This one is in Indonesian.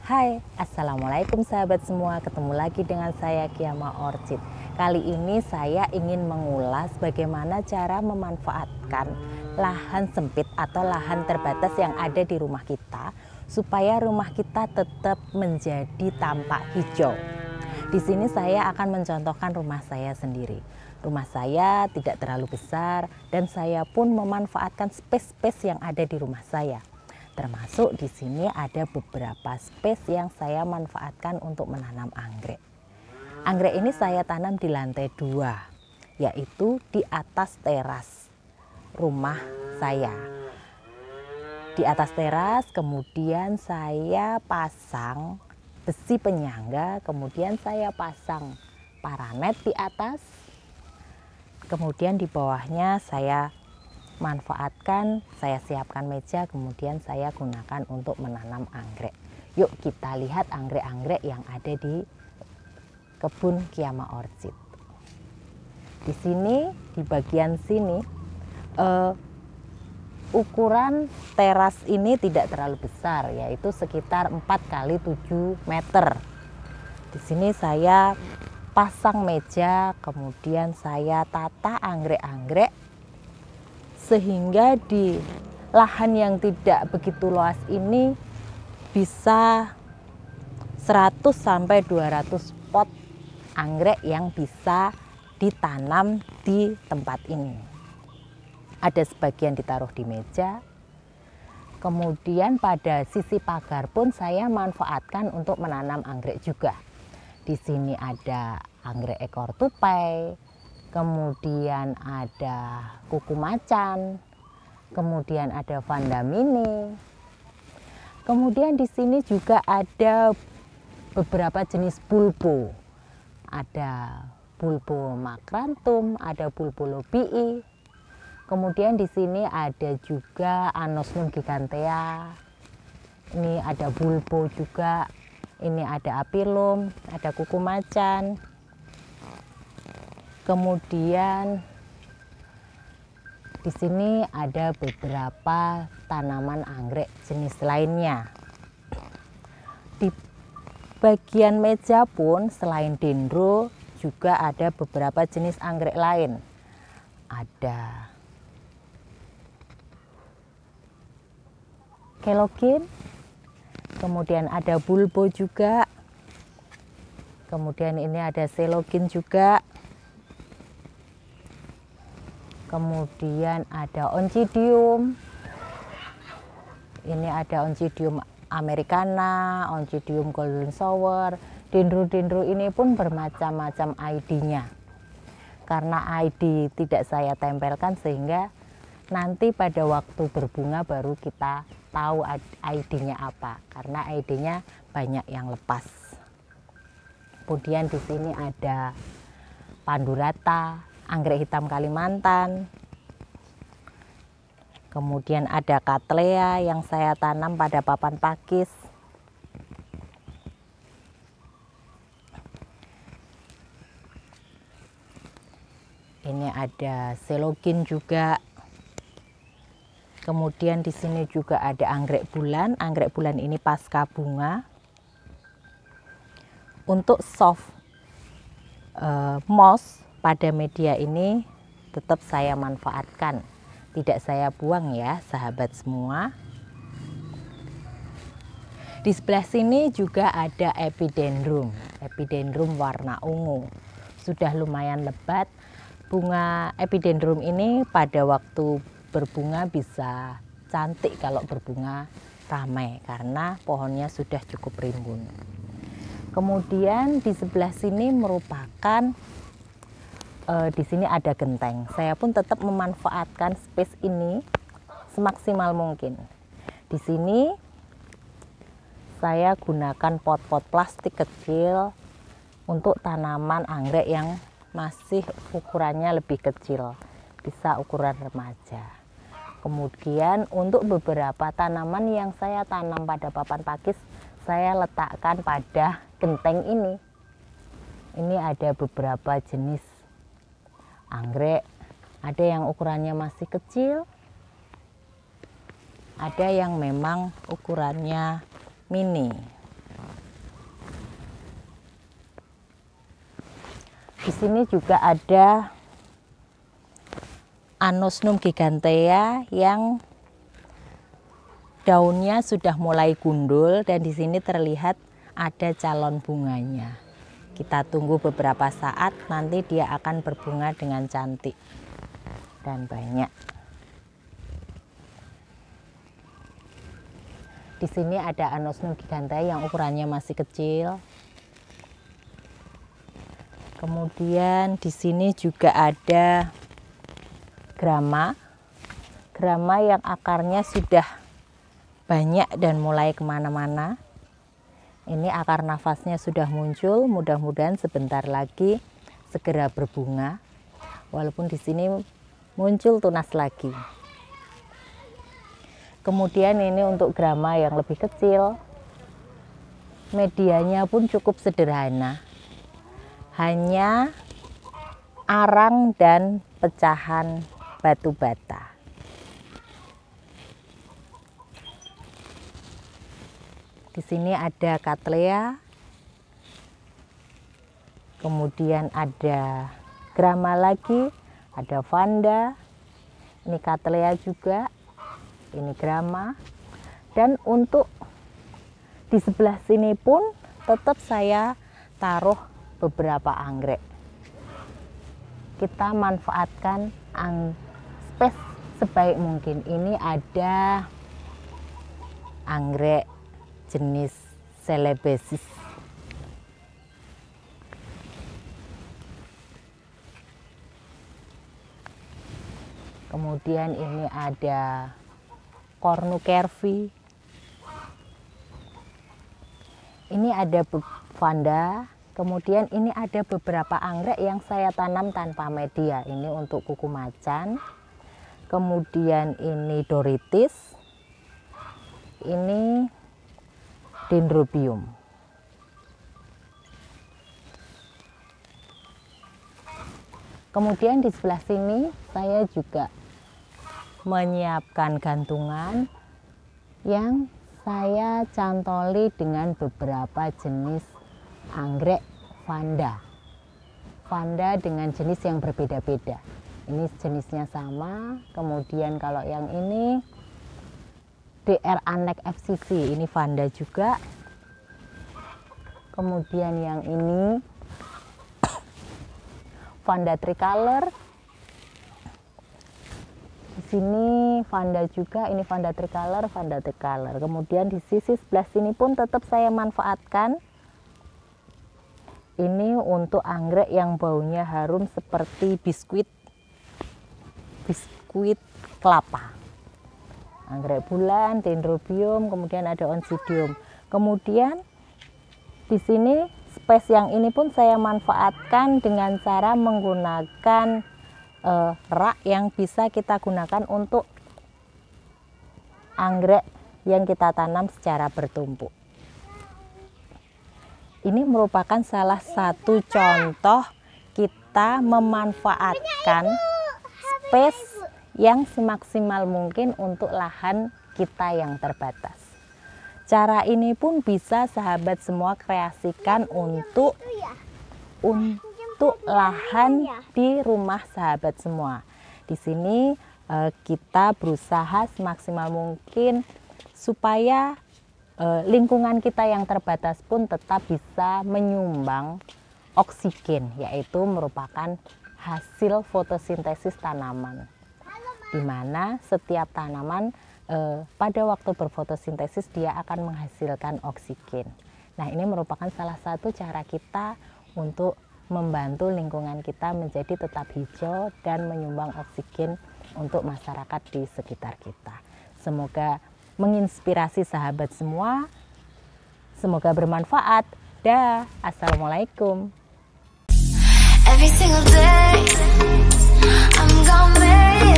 Hai, Assalamualaikum sahabat semua. Ketemu lagi dengan saya Kiama Orchid. Kali ini saya ingin mengulas bagaimana cara memanfaatkan lahan sempit atau lahan terbatas yang ada di rumah kita supaya rumah kita tetap menjadi tampak hijau. Di sini saya akan mencontohkan rumah saya sendiri. Rumah saya tidak terlalu besar dan saya pun memanfaatkan space-space yang ada di rumah saya. Termasuk di sini ada beberapa space yang saya manfaatkan untuk menanam anggrek. Anggrek ini saya tanam di lantai 2, yaitu di atas teras rumah saya. Di atas teras kemudian saya pasang besi penyangga, kemudian saya pasang paranet di atas. Kemudian di bawahnya saya manfaatkan, saya siapkan meja, kemudian saya gunakan untuk menanam anggrek. Yuk kita lihat anggrek-anggrek yang ada di kebun Kiama Orchid. Di sini, di bagian sini, ukuran teras ini tidak terlalu besar, yaitu sekitar 4 kali 7 meter. Di sini saya pasang meja, kemudian saya tata anggrek-anggrek sehingga di lahan yang tidak begitu luas ini bisa 100 sampai 200 pot anggrek yang bisa ditanam di tempat ini. Ada sebagian ditaruh di meja. Kemudian pada sisi pagar pun saya manfaatkan untuk menanam anggrek juga. Di sini ada anggrek ekor tupai, kemudian ada kuku macan, kemudian ada vanda mini. Kemudian di sini juga ada beberapa jenis bulbo. Ada bulbo macranthum, ada bulbo lobii. Kemudian di sini ada juga anosmum gigantea. Ini ada bulbo juga. Ini ada apilum, ada kuku macan. Kemudian di sini ada beberapa tanaman anggrek jenis lainnya. Di bagian meja pun selain dendro juga ada beberapa jenis anggrek lain. Ada kelogin, kemudian ada bulbo juga. Kemudian ini ada selogin juga. Kemudian ada oncidium. Ini ada oncidium americana, oncidium golden shower. Dendro-dendro ini pun bermacam-macam ID-nya. Karena ID tidak saya tempelkan sehingga nanti pada waktu berbunga baru kita tahu ID-nya apa. Karena ID-nya banyak yang lepas. Kemudian di sini ada pandurata, anggrek hitam Kalimantan. Kemudian ada cattleya yang saya tanam pada papan pakis. Ini ada selogin juga. Kemudian di sini juga ada anggrek bulan. Anggrek bulan ini pasca bunga. Untuk soft moss pada media ini tetap saya manfaatkan, tidak saya buang ya sahabat semua. Di sebelah sini juga ada epidendrum, epidendrum warna ungu. Sudah lumayan lebat. Bunga epidendrum ini pada waktu berbunga bisa cantik kalau berbunga ramai karena pohonnya sudah cukup rimbun. Kemudian di sebelah sini merupakan di sini ada genteng. Saya pun tetap memanfaatkan space ini semaksimal mungkin. Di sini saya gunakan pot-pot plastik kecil untuk tanaman anggrek yang masih ukurannya lebih kecil, bisa ukuran remaja. Kemudian untuk beberapa tanaman yang saya tanam pada papan pakis, saya letakkan pada genteng ini. Ini ada beberapa jenis anggrek, ada yang ukurannya masih kecil, ada yang memang ukurannya mini. Di sini juga ada Anosmum gigantea yang daunnya sudah mulai gundul dan di sini terlihat ada calon bunganya. Kita tunggu beberapa saat, nanti dia akan berbunga dengan cantik dan banyak. Di sini ada Anosmum gigantea yang ukurannya masih kecil. Kemudian di sini juga ada grama yang akarnya sudah banyak dan mulai kemana-mana. Ini akar nafasnya sudah muncul, mudah-mudahan sebentar lagi segera berbunga. Walaupun di sini muncul tunas lagi. Kemudian ini untuk grama yang lebih kecil, medianya pun cukup sederhana. Hanya arang dan pecahan batu bata. Di sini ada Cattleya, kemudian ada grama lagi, ada Vanda, ini Cattleya juga, ini grama. Dan untuk di sebelah sini pun tetap saya taruh beberapa anggrek. Kita manfaatkan space sebaik mungkin. Ini ada anggrek jenis Celebesis. Kemudian ini ada Cornucervi. Ini ada Vanda. Kemudian ini ada beberapa anggrek yang saya tanam tanpa media. Ini untuk kuku macan. Kemudian ini Doritis. Ini Dendrobium. Kemudian di sebelah sini saya juga menyiapkan gantungan yang saya cantoli dengan beberapa jenis anggrek Vanda. Vanda dengan jenis yang berbeda-beda. Ini jenisnya sama. Kemudian kalau yang ini DR Anek FCC, ini Vanda juga. Kemudian yang ini Vanda Tricolor. Di sini Vanda juga, ini Vanda Tricolor, Vanda Tricolor. Kemudian di sisi sebelah sini pun tetap saya manfaatkan. Ini untuk anggrek yang baunya harum seperti biskuit kelapa. Anggrek bulan, Dendrobium, kemudian ada Oncidium. Kemudian di sini space yang ini pun saya manfaatkan dengan cara menggunakan rak yang bisa kita gunakan untuk anggrek yang kita tanam secara bertumpuk. Ini merupakan salah satu contoh kita memanfaatkan space yang semaksimal mungkin untuk lahan kita yang terbatas. Cara ini pun bisa sahabat semua kreasikan untuk lahan di rumah sahabat semua. Di sini kita berusaha semaksimal mungkin supaya lingkungan kita yang terbatas pun tetap bisa menyumbang oksigen, yaitu merupakan hasil fotosintesis tanaman. Di mana setiap tanaman pada waktu berfotosintesis dia akan menghasilkan oksigen. Nah, ini merupakan salah satu cara kita untuk membantu lingkungan kita menjadi tetap hijau dan menyumbang oksigen untuk masyarakat di sekitar kita. Semoga menginspirasi sahabat semua. Semoga bermanfaat. Dah, assalamualaikum. Every single day, I'm gonna make